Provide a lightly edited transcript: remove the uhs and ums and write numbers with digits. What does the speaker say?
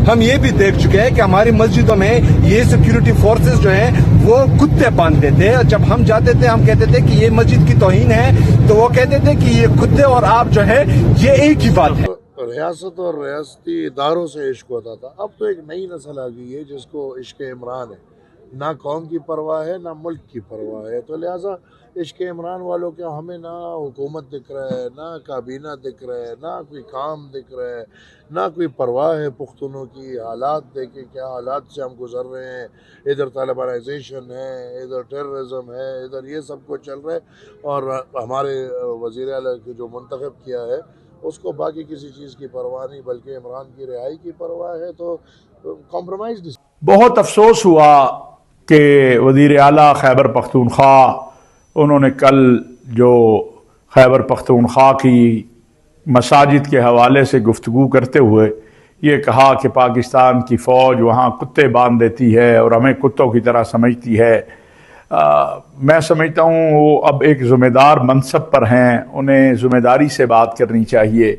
ہم یہ بھی دیکھ چکے ہیں کہ ہماری مسجدوں میں یہ سیکیورٹی فورسز جو ہیں وہ کتے باندھتے تھے، اور جب ہم جاتے تھے ہم کہتے تھے کہ یہ مسجد کی توہین ہے، تو وہ کہتے تھے کہ یہ کتے اور آپ جو ہے یہ ایک ہی بات ہے۔ ریاست اور ریاستی اداروں سے عشق ہوتا تھا، اب تو ایک نئی نسل آ گئی ہے جس کو عشق عمران ہے، نہ قوم کی پرواہ ہے نہ ملک کی پرواہ ہے، تو لہٰذا عشق عمران والوں کے ہمیں نہ حکومت دکھ رہا ہے، نہ کابینہ دکھ رہا ہے، نہ کوئی کام دکھ رہا ہے، نہ کوئی پرواہ ہے پختونوں کی۔ حالات دیکھیں کیا حالات سے ہم گزر رہے ہیں، ادھر طالبانائزیشن ہے، ادھر ٹیررزم ہے، ادھر یہ سب کچھ چل رہا ہے، اور ہمارے وزیر اعلیٰ کو جو منتخب کیا ہے اس کو باقی کسی چیز کی پرواہ نہیں بلکہ عمران کی رہائی کی پرواہ ہے، تو کمپرومائز نہیں۔ بہت افسوس ہوا کہ وزیر اعلیٰ خیبر پختونخوا انہوں نے کل جو خیبر پختونخوا کی مساجد کے حوالے سے گفتگو کرتے ہوئے یہ کہا کہ پاکستان کی فوج وہاں کتے باندھ دیتی ہے اور ہمیں کتوں کی طرح سمجھتی ہے۔ میں سمجھتا ہوں وہ اب ایک ذمہ دار منصب پر ہیں، انہیں ذمہ داری سے بات کرنی چاہیے۔